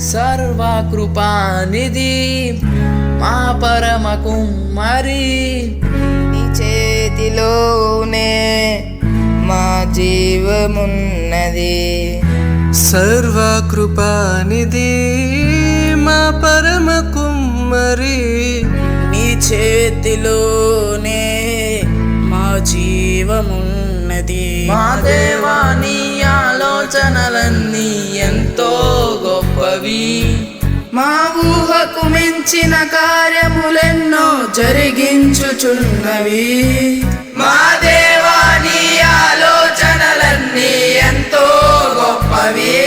సర్వకృపానిధి మా పరమ కుమ్మరి, నీ చేతిలోనే మా జీవమున్నది. సర్వకృపానిధి మా పరమ కుమ్మరి, నీ చేతిలోనే మా జీవమున్నది. మా దేవా నీ ఆలోచనలన్నీ ఎంతో గొప్పవి, మా ఊహకు మించిన కార్యములెన్నో జరిగించుచున్నవి. మా దేవా నీ ఆలోచనలన్నీ ఎంతో గొప్పవి,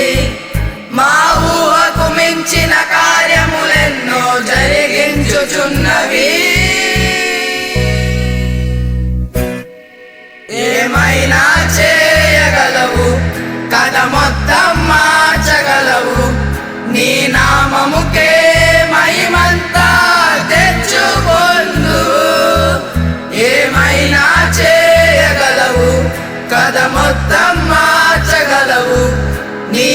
మా ఊహకు మించిన కార్యములెన్నో జరిగించుచున్నవి. ఏమైనా చేయగలవు, కథ మొత్తం మార్చగలవు, నీ నామముకే మహిమంతా తెచ్చుకొందు. ఏమైనా చేయగలవు, కథ మొత్తం మార్చగలవు, నీ